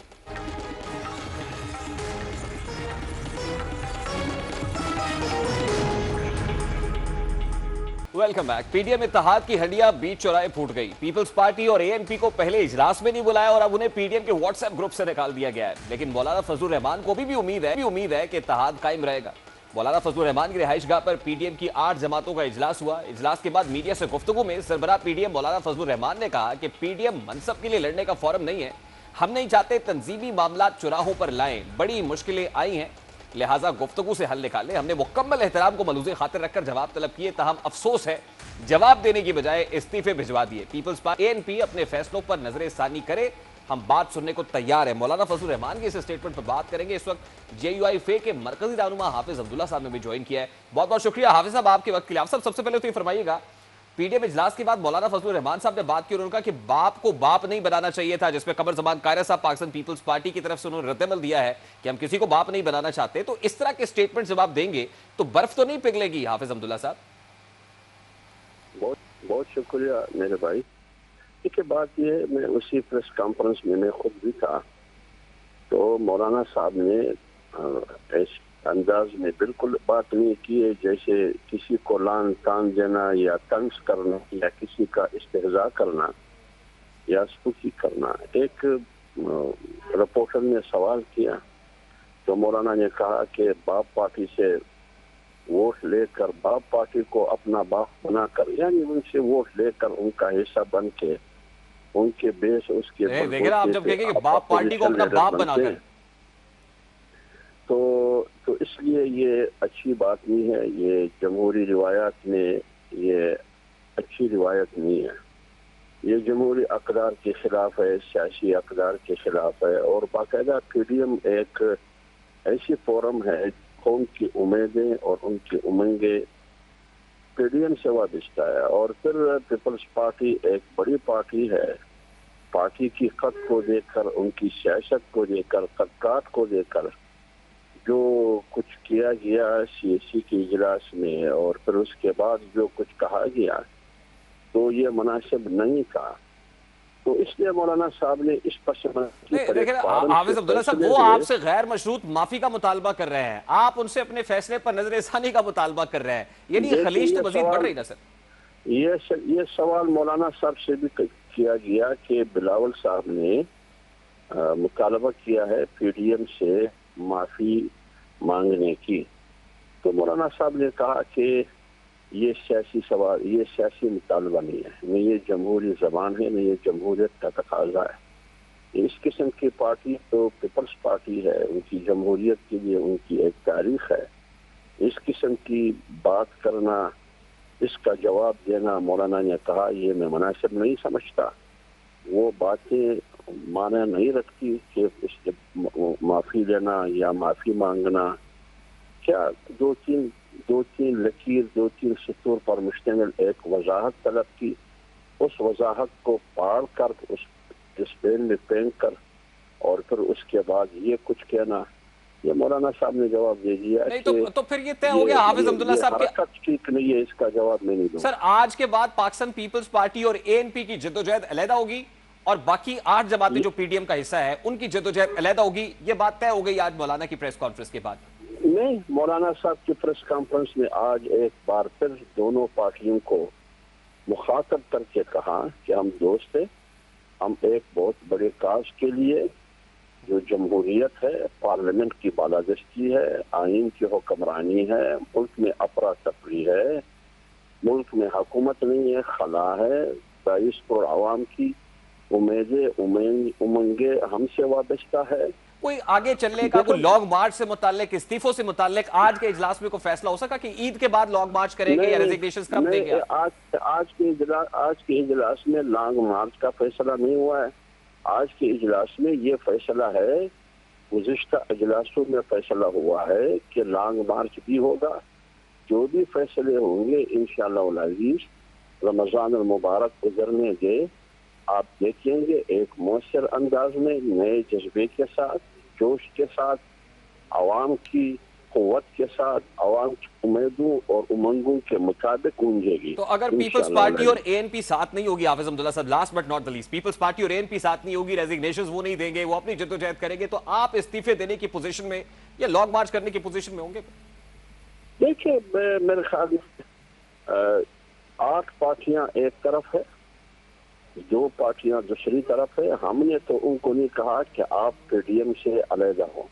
वेलकम बैक। PDM इत्तेहाद की हड्डियां बीच चौराहे फूट गई। पीपल्स पार्टी और ANP को पहले इजलास में नहीं बुलाया और अब उन्हें PDM के व्हाट्सएप ग्रुप से निकाल दिया गया है। लेकिन मौलाना फजलुर रहमान को भी उम्मीद है कि इत्तेहाद कायम रहेगा। मौलाना फजलुर रहमान की रिहाइशगाह पर PDM की 8 जमातों का इजलास हुआ। इजलास के बाद मीडिया से गुफ्तगू में सरबराह PDM मौलाना फजलुर रहमान ने कहा कि PDM मनसब के लिए लड़ने का फोरम नहीं है, हम नहीं चाहते तंजीमी मामला चुराहों पर लाएं, बड़ी मुश्किलें आई हैं, लिहाजा गुफ्तगू से हल निकाले। हमने मुकम्मल एहतराम को मलूज़े खातिर रखकर जवाब तलब किए, ताहम अफसोस है जवाब देने की बजाय इस्तीफे भिजवा दिए। पीपल्स पार्टी ANP अपने फैसलों पर नजर सानी करे, हम बात सुनने को तैयार है। मौलाना फजलुर रहमान के इस स्टेटमेंट पर बात करेंगे। इस वक्त JUIFA के मरकजी रहनुमा हाफिज अब्दुल्ला साहब ने भी ज्वाइन किया है। बहुत बहुत शुक्रिया हाफिज साहब आपके वक्त के लिए। आप सब सबसे पहले तो ये फरमाइएगा, PDM इजलास के बाद मौलाना फजलुर रहमान साहब ने बात की और उन्होंने कहा कि बाप को बाप नहीं बनाना चाहिए था, जिसपे कमर जमान कायरा साहब पाकिस्तान पीपल्स पार्टी की तरफ से उन्होंने रद्दअमल दिया है कि हम किसी को बाप नहीं बनाना चाहते। तो इस तरह के स्टेटमेंट जब आप देंगे तो बर्फ तो नहीं पिघलेगी हाफिज अब्दुल्ला साहब? बहुत बहुत शुक्रिया मेरे भाई। इसके बाद ये मैं उसी प्रेस कॉन्फ्रेंस में मैं खुद भी था, तो मौलाना साहब ने इस अंदाज में बिल्कुल बात नहीं की है जैसे किसी को लान तान देना या तंज करना या किसी का इस्तेहज़ा करना या स्तुति करना। एक रिपोर्टर ने सवाल किया तो मौलाना ने कहा कि बाप पार्टी से वोट लेकर बाप पार्टी को अपना बाप बनाकर, यानी उनसे वोट लेकर उनका हिस्सा बन के उनके बेस उसके देखिए आप जब कहेंगे कि बाप पार्टी को अपना बाप बनाकर, तो इसलिए ये अच्छी बात नहीं है। ये जमहूरी रिवायात में ये अच्छी रिवायत नहीं है। ये जमहूरी अक़दार के खिलाफ है, सियासी अक़दार के खिलाफ है। और बाकायदा PDM एक ऐसी फोरम है, कौम की उम्मीदें और उनकी उमंगें PDM से वाबस्ता है। और फिर पीपल्स पार्टी एक बड़ी पार्टी है, पार्टी की खत को देखकर, उनकी सियासत को देखकर, तदकात को देखकर जो कुछ किया गया CAC के इजलास में और फिर उसके बाद जो कुछ कहा गया तो ये मुनासिब नहीं था। तो इसलिए मौलाना साहब ने इस पर हाफिज अब्दुल्ला साहब वो आपसे गैर मशरूत माफी का मुतालबा कर रहे हैं, आप उनसे अपने फैसले पर नजरसानी का मुतालबा कर रहे हैं, यानी खलीज तो मजीद बढ़ रही ना सर? ये सवाल मौलाना साहब से भी किया गया कि बिलावल साहब ने मुतालबा किया है पीडीएम से माफ़ी मांगने की, तो मौलाना साहब ने कहा कि ये सियासी सवाल, ये सियासी मुतालबा नहीं है, न ये जमहूरी ज़बान है, न ये जमहूरियत का तकाजा है। इस किस्म की पार्टी तो पीपल्स पार्टी है, उनकी जमहूरियत के लिए उनकी एक तारीख है। इस किस्म की बात करना, इसका जवाब देना मौलाना ने कहा ये मैं मुनासिब नहीं समझता। वो बातें माना नहीं रखती कि इसके माफ़ी लेना या माफ़ी मांगना, क्या दो तीन लकीर, 2-3 सतूर पर मुश्तमिल एक वजाहत तलब की, उस वजाहत को पार कर उस डिस्प्लेन में फेंक कर और फिर उसके बाद ये कुछ कहना, ये मौलाना साहब ने जवाब दे दिया। नहीं तो फिर ये तय हो गया हाफिज अब्दुल्ला साहब के ठीक नहीं है, इसका जवाब मैं नहीं दूंगा। सर आज के बाद पाकिस्तान पीपल्स पार्टी और एएनपी की जद्दोजहद अलहदा होगी और बाकी 8 जमातें जो पीडीएम का हिस्सा है उनकी जद्दोजहद अलहदा होगी, ये बात तय हो गई आज मौलाना की प्रेस कॉन्फ्रेंस के बाद? नहीं, मौलाना साहब की प्रेस कॉन्फ्रेंस में आज एक बार फिर दोनों पार्टियों को मुखातब करके कहा कि हम दोस्त हैं, हम एक बहुत बड़े काज के लिए, जो जमहूरियत है, पार्लियामेंट की बालादस्ती है, आइन की हुक्मरानी है, मुल्क में अफरा तफरी है, मुल्क में हुकूमत नहीं है, खला है, 22 करोड़ आवाम की उमंगे हमसे वाबस्ता है। कोई आगे चलने का, कोई लॉन्ग मार्च से मुताल्लिक, इस्तीफों से मुताल्लिक आज के इजलास में कोई फैसला हो सका कि ईद के बाद लॉन्ग मार्च करेंगे या रेजिग्नेशन कब देंगे? आज के इजलास में लॉन्ग मार्च का फैसला नहीं हुआ है। आज के इजलास में ये फैसला है, गुज़िश्ता इजलासों में फैसला हुआ है कि लॉन्ग मार्च भी होगा। जो भी फैसले होंगे इंशाअल्लाह अज़ीज़ रमज़ान मुबारक गुजरने दे, आप देखेंगे एक मौसर अंदाज में, नए जज्बे के साथ, जोश के साथ, आवाम की क़ुव्वत के साथ, आवाम की उम्मीदों और उमंगों के मुताबिक गूंजेगी। तो अगर पीपल्स पार्टी और एएनपी साथ नहीं होगी हाफिज अब्दुल्ला साहब, last but not the least, peoples party और एएनपी साथ नहीं होगी, रेजिग्नेशंस वो नहीं देंगे, वो अपनी जद्दोजहद करेंगे, तो आप इस्तीफे देने की पोजीशन में या लॉन्ग मार्च करने की पोजीशन में होंगे? देखिए, मेरे ख्याल में 8 पार्टियां एक तरफ है, 2 पार्टियां दूसरी तरफ है। हमने तो उनको नहीं कहा कि आप पीडीएम से अलहदा हो,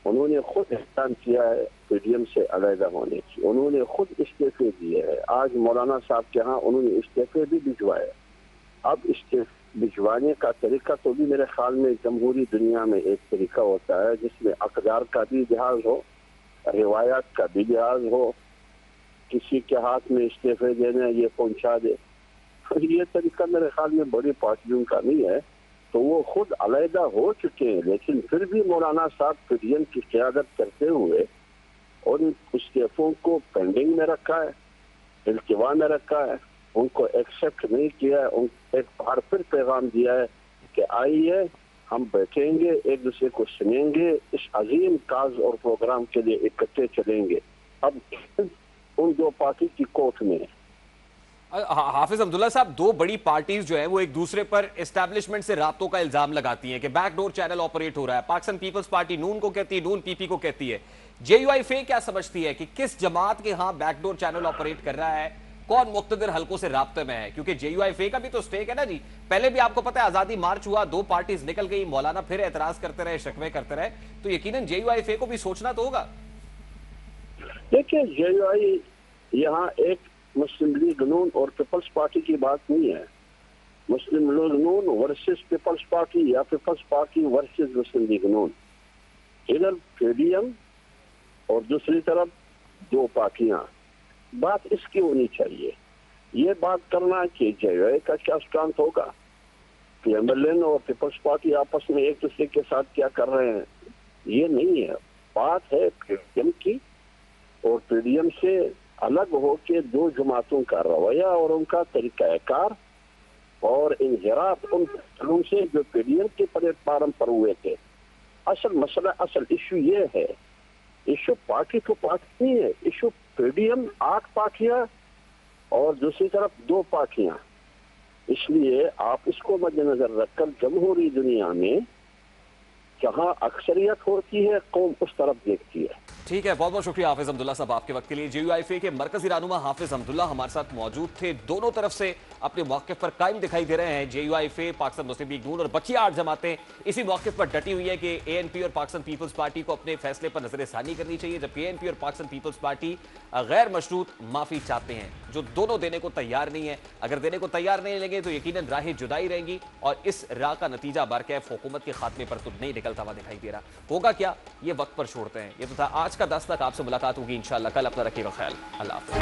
उन्होंने खुद ऐलान किया है पीडीएम से अलहदा होने की, उन्होंने खुद इस्तीफे दिए हैं। आज मौलाना साहब के यहाँ उन्होंने इस्तीफे भी भिजवाए। अब इस्तीफे भिजवाने का तरीका तो भी मेरे ख्याल में जमहूरी दुनिया में एक तरीका होता है जिसमें अक़दार का भी लिहाज हो, रिवायात का भी लिहाज हो, किसी के हाथ में इस्तीफे देने ये पहुंचा दे। ये तरीका मेरे ख्याल में बड़ी पार्टियों का नहीं है, तो वो खुद अलहदा हो चुके हैं, लेकिन फिर भी मौलाना साहब पीडीएम की क़यादत करते हुए और इस्तीफों को पेंडिंग में रखा है, इल्तिवा में रखा है, उनको एक्सेप्ट नहीं किया है। एक बार फिर पैगाम दिया है कि आइए हम बैठेंगे, एक दूसरे को सुनेंगे, इस अजीम काज और प्रोग्राम के लिए इकट्ठे चलेंगे। अब उन 2 पार्टी की कोर्ट में हाफिज अब्दुल्ला साहब, 2 बड़ी पार्टीज जो है वो एक दूसरे पर एस्टैब्लिशमेंट से राब्तों का इल्जाम लगाती हैं कि बैकडोर चैनल ऑपरेट हो रहा है। पाकिस्तान पीपल्स पार्टी नून को कहती है, नून पीपी को कहती है। जेयूआईफे क्या समझती है कि किस जमात के यहाँ बैकडोर चैनल ऑपरेट कर रहा है, कौन मुख्तदिर हलकों से राब्ते में है? क्योंकि जेयूआईफे का भी तो स्टेक है ना जी। पहले भी आपको पता है आजादी मार्च हुआ, 2 पार्टीज निकल गई, मौलाना फिर एतराज करते रहे, शिकवे करते रहे, तो यकीनन जेयूआईफे को भी सोचना तो होगा। देखिए, जेयूआई यहाँ एक मुस्लिम लीग नून और पीपल्स पार्टी की बात नहीं है। मुस्लिम लीग नून वर्सेस पीपल्स पार्टी या पीपल्स पार्टी वर्सेस मुस्लिम लीग नून, इधर पीडीएम और दूसरी तरफ 2 पार्टियां। बात इसकी होनी चाहिए। ये बात करना कि जेयूआई का क्या स्टैंड होगा, पीएमएलएन और पीपल्स पार्टी आपस में एक दूसरे के साथ क्या कर रहे हैं, ये नहीं है। बात है पीडीएम की और पीडीएम से अलग हो के 2 जमातों का रवैया और उनका तरीकाकार और इन्हिराफ उन फैसलों से जो पीडीएम के प्लेटफार्म पर हुए थे। असल मसला, असल इशू ये है, इशू पार्टी तो पार्टी नहीं है, इशू पीडीएम 8 पार्टियां और दूसरी तरफ 2 पार्टियां। इसलिए आप इसको मद्देनजर रखकर जमहूरी दुनिया में जहां अक्सरियत होती है कौम उस तरफ देखती है। ठीक है, बहुत बहुत शुक्रिया हाफिज अब्दुल्ला साहब आपके वक्त के लिए। JUIFA के मरकजी रहनुमा हाफिज अब्दुल्ला हमारे साथ मौजूद थे। दोनों तरफ से अपने मौके पर कायम दिखाई दे रहे हैं। JUIFA, पाकिस्तान मुस्लिम लीग नून और बकिया 8 जमातें इसी मौके पर डटी हुई है कि ANP और पाकिस्तान पीपल्स पार्टी को अपने फैसले पर नजरसानी करनी चाहिए, जबकि ANP और पाकिस्तान पीपल्स पार्टी गैर मशरूत माफी चाहते हैं, जो दोनों देने को तैयार नहीं है। अगर देने को तैयार नहीं लेंगे तो यकीनन राहें जुदाई रहेंगी और इस राह का नतीजा बरकैफ हुकूमत के खात्मे पर तो नहीं निकलता हुआ दिखाई दे रहा। होगा क्या, ये वक्त पर छोड़ते हैं। ये तो था आज का 10 तक। आपसे मुलाकात होगी इंशाअल्लाह कल। अपना रखिएगा ख्याल। अल्लाह हाफ़िज़।